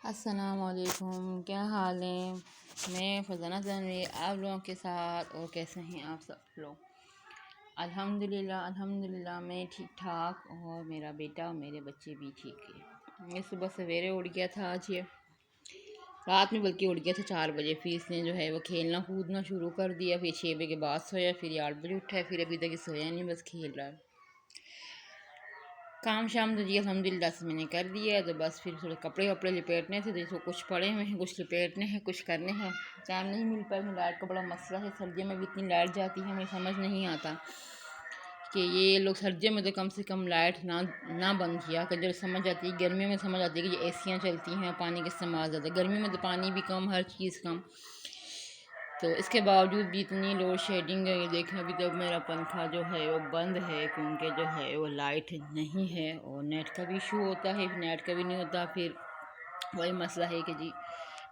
अस्सलामुअलैकुम, क्या हाल है। मैं फरजाना तनवी आप लोगों के साथ। और कैसे हैं आप सब लोग। अल्हम्दुलिल्लाह मैं ठीक ठाक और मेरा बेटा और मेरे बच्चे भी ठीक है। मैं सुबह सवेरे उठ गया था आज, ये रात में बल्कि उठ गया था 4 बजे। फिर इसने जो है वो खेलना कूदना शुरू कर दिया। फिर 6 बजे के बाद सोया, फिर 8 बजे उठा है, फिर अभी तक सोया नहीं, बस खेल रहा है। काम शाम तो जी अल्हम्दुलिल्लाह से मैंने कर दिया है। तो बस फिर थोड़े कपड़े वपड़े लपेटने थे, तो कुछ पड़े हुए हैं, कुछ लपेटने हैं, कुछ करने हैं। टाइम नहीं मिल पाया। लाइट का बड़ा मसला है, सर्दियों में भी इतनी लाइट जाती है, मुझे समझ नहीं आता कि ये लोग सर्दियों में तो कम से कम लाइट ना बंद किया कर। जब समझ आती है गर्मियों में, समझ आती है कि ये एसियाँ चलती हैं, पानी का इस्तेमाल ज़्यादा। गर्मियों में तो पानी भी कम, हर चीज़ कम। तो इसके बावजूद भी इतनी लोड शेडिंग है। ये देखें अभी तक मेरा पंखा जो है वो बंद है, क्योंकि जो है वो लाइट नहीं है। और नेट का भी इशू होता है, नेट का भी नहीं होता। फिर वही मसला है कि जी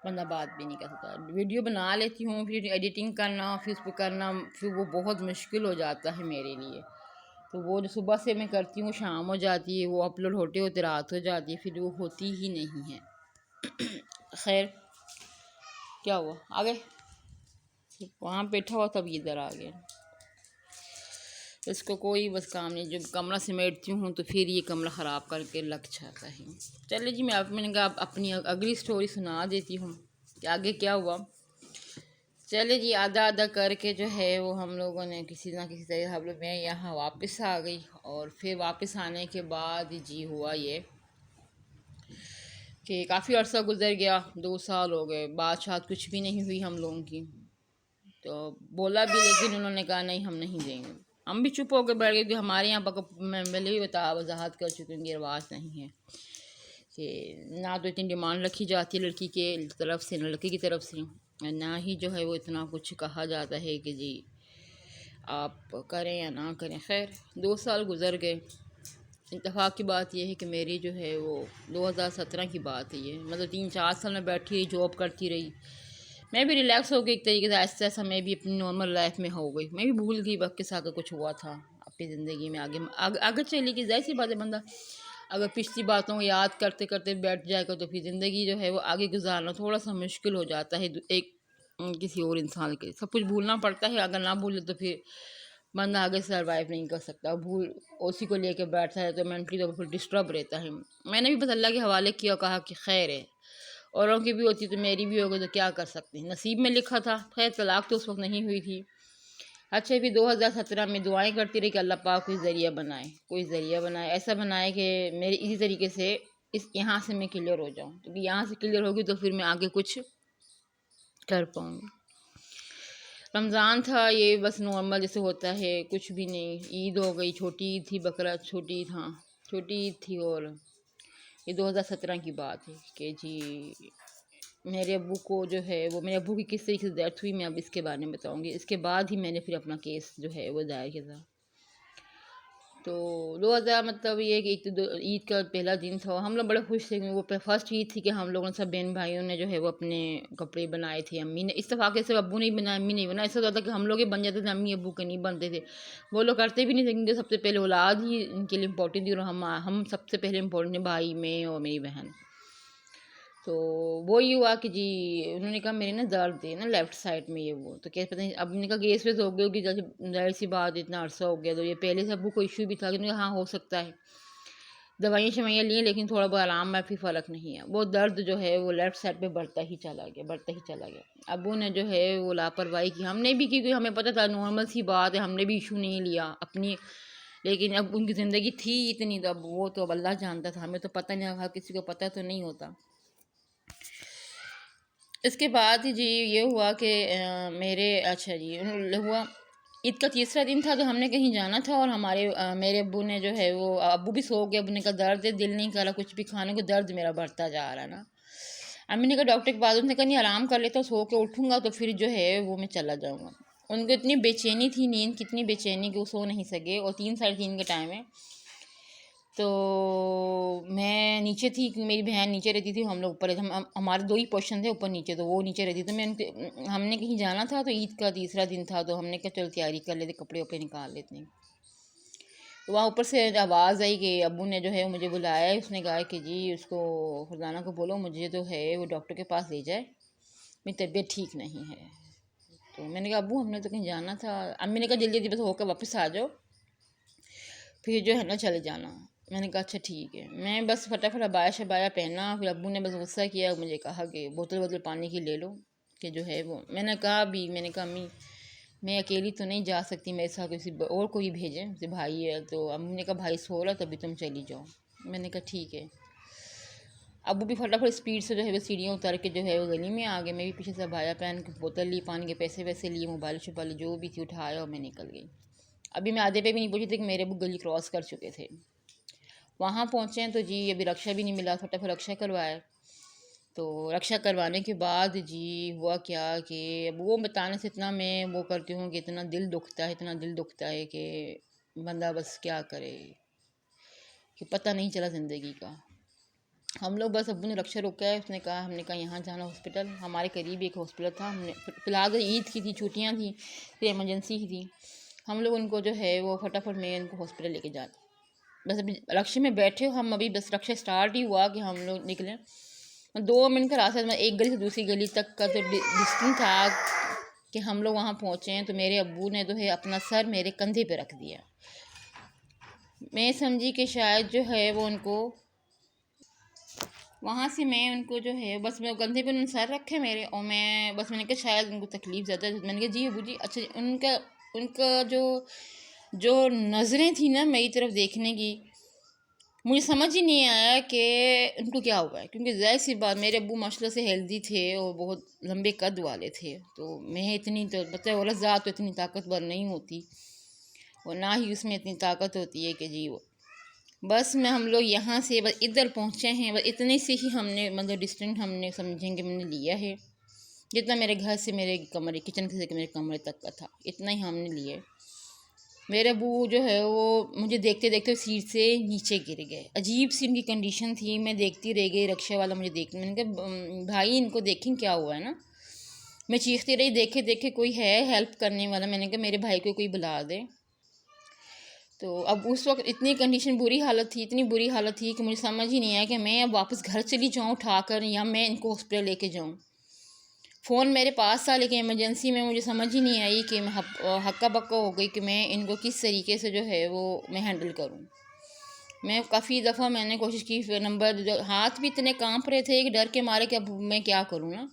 बंदा बात भी नहीं कर सकता। वीडियो बना लेती हूँ, फिर एडिटिंग करना, फिर उसको करना, फिर वो बहुत मुश्किल हो जाता है मेरे लिए। तो वो जो सुबह से मैं करती हूँ शाम हो जाती है, वो अपलोड होते होते रात हो जाती है, फिर वो होती ही नहीं है। खैर, क्या हुआ, आगे वहाँ बैठा हुआ तब इधर आ गया। इसको कोई बस काम नहीं। जब कमरा समेटती हूँ तो फिर ये कमरा ख़राब करके लग जाता है। चलिए जी, मैंने कहा अपनी अगली स्टोरी सुना देती हूँ कि आगे क्या हुआ। चले जी, आधा आधा करके जो है वो हम लोगों ने किसी ना किसी तरह, हम लोग मैं यहाँ वापस आ गई। और फिर वापस आने के बाद जी हुआ ये कि काफ़ी अर्सा गुजर गया, 2 साल हो गए, बात शात कुछ भी नहीं हुई हम लोगों की। तो बोला भी, लेकिन उन्होंने कहा नहीं हम नहीं देंगे। हम भी चुप होकर बैठ गए कि हमारे यहाँ पर मैं पहले ही वजाहत कर चुकी हूँ, ये रिवाज नहीं है कि ना तो इतनी डिमांड रखी जाती है लड़की के तरफ से, ना लड़की की तरफ से, ना ही जो है वो इतना कुछ कहा जाता है कि जी आप करें या ना करें। खैर 2 साल गुजर गए। इत्तेफाक की बात यह है कि मेरी जो है वो 2017 की बात है ये, मतलब 3-4 साल में बैठी रही, जॉब करती रही। मैं भी रिलैक्स हो गई एक तरीके से, ऐसा ऐसा मैं भी अपनी नॉर्मल लाइफ में हो गई। मैं भी भूल गई वक्त के साथ कुछ हुआ था अपनी ज़िंदगी में। आगे चली गई। जाहिर सी बात है, बंदा अगर पिछली बातों को याद करते करते बैठ जाएगा तो फिर ज़िंदगी जो है वो आगे गुजारना थोड़ा सा मुश्किल हो जाता है। एक किसी और इंसान के सब कुछ भूलना पड़ता है। अगर ना भूले तो फिर बंदा आगे सर्वाइव नहीं कर सकता। भूल उसी को लेके बैठता है तो मेंटली तो फिर डिस्टर्ब रहता है। मैंने भी बस अल्लाह के हवाले किया, कहा कि खैर है, औरों की भी होती तो मेरी भी होगी, तो क्या कर सकते हैं, नसीब में लिखा था। खैर तलाक तो उस वक्त नहीं हुई थी। अच्छा, फिर 2017 में दुआएं करती रही कि अल्लाह पाक कोई ज़रिया बनाए, कोई ज़रिया बनाए, ऐसा बनाए कि मेरे इसी तरीके से इस यहाँ से मैं क्लियर हो जाऊँ। क्योंकि यहाँ से क्लियर होगी तो फिर मैं आगे कुछ कर पाऊँगी। रमज़ान था ये, बस नॉर्मल जैसे होता है, कुछ भी नहीं। ईद हो गई, छोटी ईद थी, बकरा छोटी ईद, हाँ छोटी ईद थी। और ये 2017 की बात है कि जी मेरे अब्बू को जो है वो, मेरे अब्बू की किस तरीके से डेथ हुई मैं अब इसके बारे में बताऊंगी। इसके बाद ही मैंने फिर अपना केस जो है वो दायर किया था। तो 2000 मतलब ये कि एक तो ईद का पहला दिन था, हम लोग बड़े खुश थे क्योंकि वो फर्स्ट ईद थी कि हम लोगों ने सब बहन भाइयों ने जो है वो अपने कपड़े बनाए थे। अम्मी ने इत्तेफाक से, अब्बू नहीं बनाया, अम्मी नहीं बनाया। ऐसा होता था कि हम लोग ही बन जाते थे, अम्मी अब्बू के नहीं बनते थे। वो लोग करते भी नहीं थे क्योंकि सबसे पहले औलाद ही इनके लिए इम्पोर्टेंट थी। और हम सबसे पहले इम्पोर्टेंट है, भाई मैं और मेरी बहन। तो वो ये हुआ कि जी उन्होंने कहा मेरे ना दर्द है ना लेफ़्ट साइड में, ये वो तो क्या पता नहीं। अब उन्होंने कहा गैस वेस हो गई होगी, जैसे ज़ाहिर सी बात इतना अरसा हो गया। तो ये पहले से अब्बू को इशू भी था कि हाँ हो सकता है। दवाइयाँ शवाइयाँ ली लेकिन थोड़ा बहुत आराम है, फिर फ़र्क नहीं है। वो दर्द जो है वो लेफ़्ट साइड पे बढ़ता ही चला गया, बढ़ता ही चला गया। अब्बू ने जो है वो लापरवाही की, हमने भी की, क्योंकि हमें पता था नॉर्मल सी बात है, हमने भी इशू नहीं लिया अपनी। लेकिन अब उनकी ज़िंदगी थी इतनी, तो अब वो तो अब अल्लाह जानता था, हमें तो पता नहीं, हर किसी को पता तो नहीं होता। इसके बाद जी ये हुआ कि मेरे अच्छा जी हुआ ईद का तीसरा दिन था, तो हमने कहीं जाना था। और मेरे अब्बू ने जो है वो, अब्बू भी सो गए। अब्बू ने कहा दर्द है, दिल नहीं कर रहा कुछ भी खाने को, दर्द मेरा बढ़ता जा रहा है ना। अम्मी ने कहा डॉक्टर के पास, उसने कहा नहीं आराम कर लेता, सो के उठूँगा तो फिर जो है वो मैं चला जाऊँगा। उनको इतनी बेचैनी थी, नींद कितनी बेचैनी कि वो सो नहीं सके। और 3 साढ़े 3 का टाइम है। तो मैं नीचे थी क्योंकि मेरी बहन नीचे रहती थी, हम लोग ऊपर रहते। हमारे 2 ही पोर्शन थे, ऊपर नीचे। तो वो नीचे रहती, तो हमने कहीं जाना था, तो ईद का तीसरा दिन था, तो हमने कहा चलो तैयारी कर लेते, कपड़े वपड़े निकाल लेते हैं। तो वहाँ ऊपर से आवाज़ आई कि अब्बू ने जो है मुझे बुलाया है, उसने कहा कि जी उसको फरजाना को बोलो मुझे जो है वो डॉक्टर के पास ले जाए, मेरी तबीयत ठीक नहीं है। तो मैंने कहा अब्बू हमने तो कहीं जाना था। अम्मी ने कहा जल्दी जल्दी बस होकर वापस आ जाओ, फिर जो है ना चले जाना। मैंने कहा अच्छा ठीक है। मैं बस फटाफट अबाया शबाया पहना, फिर अब्बू ने बस गुस्सा किया, मुझे कहा कि बोतल बोतल पानी की ले लो कि जो है वो। मैंने कहा भी, मैंने कहा अम्मी मैं अकेली तो नहीं जा सकती, मेरे साथ किसी और कोई भेजें, जैसे भाई है। तो अम्मी ने कहा भाई सो रहा तभी तुम चली जाओ। मैंने कहा ठीक है। अबू भी फटाफट स्पीड से जो है वो सीढ़ियाँ उतर के जो है वो गली में आ गए। मैं भी पीछे से अबाया पहन के बोतल ली, पानी के पैसे वैसे लिए, मोबाइल शोबाइल जो भी थी उठाया और मैं निकल गई। अभी मैं आधे पे भी नहीं पहुंची थी कि मेरे अबू गली क्रॉस कर चुके थे। वहाँ पहुँचे हैं तो जी अभी रक्षा भी नहीं मिला, फटाफट रक्षा करवाया। तो रक्षा करवाने के बाद जी हुआ क्या कि अब वो बताने से इतना मैं वो करती हूँ कि इतना दिल दुखता है, इतना दिल दुखता है कि बंदा बस क्या करे, कि पता नहीं चला ज़िंदगी का। हम लोग बस अब्बू ने रक्षा रोका है, उसने कहा, हमने कहा यहाँ जाना हॉस्पिटल, हमारे करीब एक हॉस्पिटल था। हमने फिलहाल ईद की थी, छुट्टियाँ थी, फिर इमरजेंसी ही थी। हम लोग उनको जो है वो फटाफट में उनको हॉस्पिटल लेके जाते। बस अभी रक्षा में बैठे हो हम, अभी बस रक्षा स्टार्ट ही हुआ कि हम लोग निकले। 2 मिनट का रास्ता में, एक गली से दूसरी गली तक का जो डिस्टेंस था कि हम लोग वहाँ पहुँचे हैं, तो मेरे अब्बू ने जो है अपना सर मेरे कंधे पे रख दिया। मैं समझी कि शायद जो है वो उनको वहाँ से, मैं उनको जो है बस मैं कंधे पे उन्होंने सर रखे मेरे, और मैं बस मैंने कहा शायद उनको तकलीफ़ ज़्यादा है। मैंने कहा जी अब्बू जी। अच्छा उनका उनका जो जो नज़रें थी ना मेरी तरफ देखने की, मुझे समझ ही नहीं आया कि उनको क्या हुआ है, क्योंकि ज़ाहिर सी बात मेरे अब्बू माशाल्लाह से हेल्दी थे और बहुत लंबे कद वाले थे। तो मैं इतनी, तो पता है औरत ज़ात तो इतनी ताकतवर नहीं होती, और ना ही उसमें इतनी ताकत होती है कि जी वो। बस मैं हम लोग यहाँ से बस इधर पहुँचे हैं, बस इतने से ही हमने मतलब डिस्टेंस हमने समझेंगे मैंने लिया है, जितना मेरे घर से मेरे कमरे, किचन से मेरे कमरे तक का था, इतना ही हमने लिया। मेरे अबू जो है वो मुझे देखते देखते सीट से नीचे गिर गए। अजीब सी उनकी कंडीशन थी, मैं देखती रह गई। रक्षा वाला मुझे देख, मैंने कहा भाई इनको देखें क्या हुआ है ना। मैं चीखती रही, देखे देखे कोई है हेल्प करने वाला। मैंने कहा मेरे भाई को कोई बुला दे। तो अब उस वक्त इतनी कंडीशन बुरी हालत थी, इतनी बुरी हालत थी कि मुझे समझ ही नहीं आया कि मैं अब वापस घर चली जाऊँ उठाकर, या मैं इनको हॉस्पिटल लेके जाऊँ। फ़ोन मेरे पास था, लेकिन इमरजेंसी में मुझे समझ ही नहीं आई कि मैं हक्का बक्का हो गई कि मैं इनको किस तरीके से जो है वो मैं हैंडल करूं। मैं काफ़ी दफ़ा मैंने कोशिश की, फिर नंबर जो हाथ भी इतने कांप रहे थे कि डर के मारे कि अब मैं क्या करूं ना।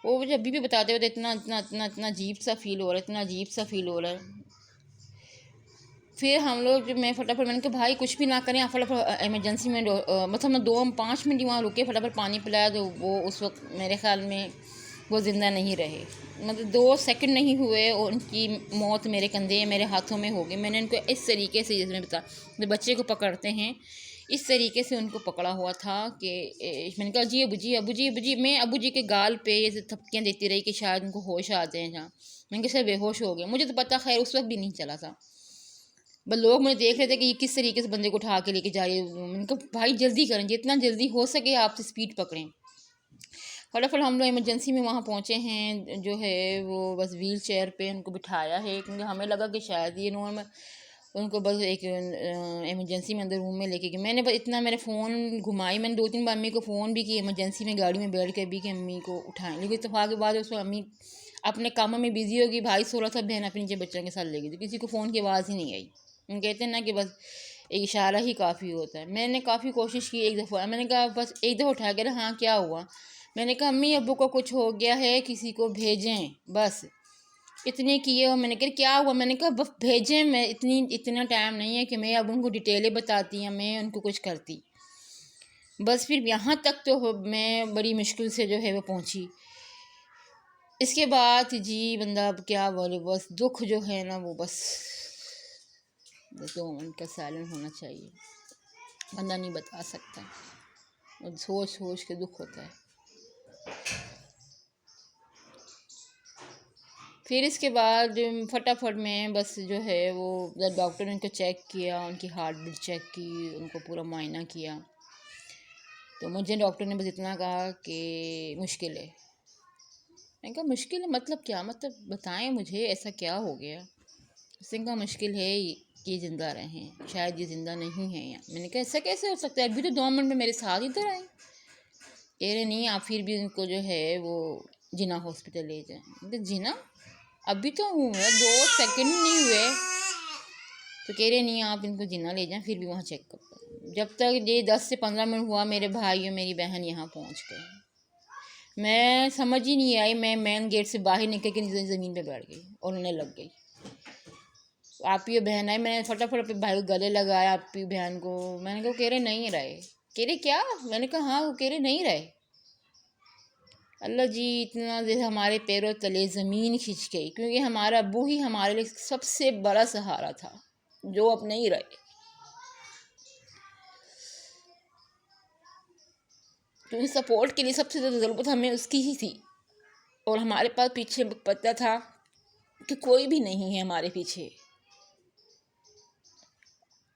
वो मुझे अभी भी बताते हुए इतना इतना इतना इतना अजीब सा फील हो रहा है, इतना अजीब सा फील हो रहा है। फिर हम लोग, जब मैं फटाफट, मैंने कहा भाई कुछ भी ना करें आप फटाफट इमरजेंसी में मतलब हम 2-5 मिनट वहाँ रुके, फटाफट पानी पिलाया। तो वो उस वक्त मेरे ख्याल में वो ज़िंदा नहीं रहे, मतलब 2 सेकंड नहीं हुए और उनकी मौत मेरे कंधे मेरे हाथों में हो गई। मैंने उनको इस तरीके से, जैसे मैं बता, जब बच्चे को पकड़ते हैं इस तरीके से उनको पकड़ा हुआ था कि मैंने कहा जी अबू जी अबू जी अबू जी। मैं अबू जी के गाल पे ऐसे थपकियाँ देती रही कि शायद उनको होश आ जाए। जहाँ मैंने कहा शायद बेहोश हो गए, मुझे तो पता खैर उस वक्त भी नहीं चला था। बस लोग मुझे देख रहे थे कि ये किस तरीके से बंदे को उठा के लेके जा रही है। मैंने कहा भाई जल्दी करें, जितना जल्दी हो सके आपसे स्पीड पकड़ें। फटाफट हम लोग इमरजेंसी में वहाँ पहुँचे हैं, जो है वो बस व्हील चेयर पे उनको बिठाया है, क्योंकि हमें लगा कि शायद ये नॉर्मल, उनको बस एक इमरजेंसी में अंदर रूम में लेके गए। मैंने बस इतना, मेरे फ़ोन घुमाई, मैंने 2-3 बार अम्मी को फ़ोन भी किया इमरजेंसी में गाड़ी में बैठ के भी कि अम्मी को उठाएं, लेकिन इत्तेफाक के बाद उस वक्त अम्मी अपने कामों में बिजी होगी, भाई सो रहा था, बहन अपने नीचे बच्चों के साथ ले गई, तो किसी को फ़ोन की आवाज़ ही नहीं आई। हम कहते हैं ना कि बस एक इशारा ही काफ़ी होता है। मैंने काफ़ी कोशिश की, एक दफ़ा मैंने कहा बस एक दफ़ा उठा के, हाँ क्या हुआ। मैंने कहा अम्मी अब्बू को कुछ हो गया है, किसी को भेजें, बस इतने किए। और मैंने कहा क्या हुआ, मैंने कहा बस भेजें, मैं इतना टाइम नहीं है कि मैं अब उनको डिटेलें बताती या मैं उनको कुछ करती। बस फिर यहाँ तक तो मैं बड़ी मुश्किल से जो है वो पहुँची। इसके बाद जी बंदा अब क्या बोले, बस दुख जो है ना वो बस 2 मिनट का साइलेंट होना चाहिए, बंदा नहीं बता सकता, और सोच सोच के दुख होता है। फिर इसके बाद फटाफट में बस जो है वो जब डॉक्टर ने उनको चेक किया, उनकी हार्ट बीट चेक की, उनको पूरा मुआयना किया, तो मुझे डॉक्टर ने बस इतना कहा कि मुश्किल है। मैंने कहा मुश्किल है मतलब क्या, मतलब बताएं मुझे ऐसा क्या हो गया। उसने कहा मुश्किल है ये ज़िंदा रहें, शायद ये ज़िंदा नहीं है यहाँ। मैंने कहा ऐसा कैसे हो सकता है, अभी तो 2 मिनट में मेरे साथ इधर आए। कह रहे नहीं, आप फिर भी उनको जो है वो जिना हॉस्पिटल ले जाएं। जिना अभी तो हुए 2 सेकंड नहीं हुए, तो कह रहे नहीं आप इनको जिना ले जाएं, फिर भी वहाँ चेकअप करें। जब तक ये 10 से 15 मिनट हुआ, मेरे भाई और मेरी बहन यहाँ पहुँच गए। मैं समझ ही नहीं आई, मैं मेन गेट से बाहर निकल के ज़मीन पे बैठ गई और उन्हें लग गई। आप ही बहन आई, मैंने फटाफट अपने भाई को गले लगाया, आप ही बहन को। मैंने कहा, कह रहे नहीं रहे। कह रहे क्या? मैंने कहा हाँ। वो कह रहे नहीं रहे। अल्लाह जी, इतना देर हमारे पैरों तले ज़मीन खिंच गई, क्योंकि हमारा अब्बू ही हमारे लिए सबसे बड़ा सहारा था, जो अब नहीं रहे। क्योंकि सपोर्ट के लिए सबसे ज़्यादा ज़रूरत हमें उसकी ही थी, और हमारे पास पीछे पता था कि कोई भी नहीं है हमारे पीछे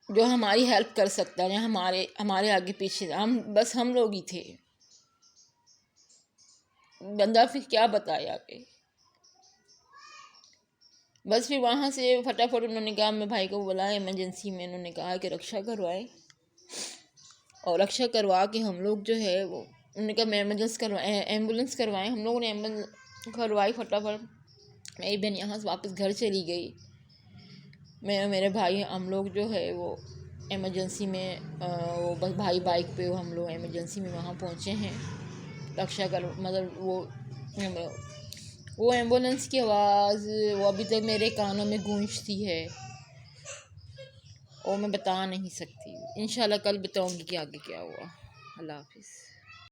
जो हमारी हेल्प कर सकता है। हमारे आगे पीछे हम लोग ही थे। बंदा फिर क्या बताए आगे। बस फिर वहाँ से फटाफट उन्होंने कहा, मैं भाई को बुलाया इमरजेंसी में। उन्होंने कहा कि रक्षा करवाएं, और रक्षा करवा के हम लोग जो है वो, उन्होंने कहा मैं एम्बुलेंस करवाएं। हम लोगों ने एम्बुलेंस करवाई फटाफट। मेरी बहन यहाँ से वापस घर चली गई। मैं और मेरे भाई हम लोग जो है वो इमरजेंसी में वो बस भाई बाइक पे, हम लोग इमरजेंसी में वहाँ पहुँचे हैं। रक्षा कर मतलब वो एम्बुलेंस की आवाज़ वो अभी तक मेरे कानों में गूंजती है, और मैं बता नहीं सकती। इंशाल्लाह कल बताऊंगी कि आगे क्या हुआ। अल्लाह हाफिज़।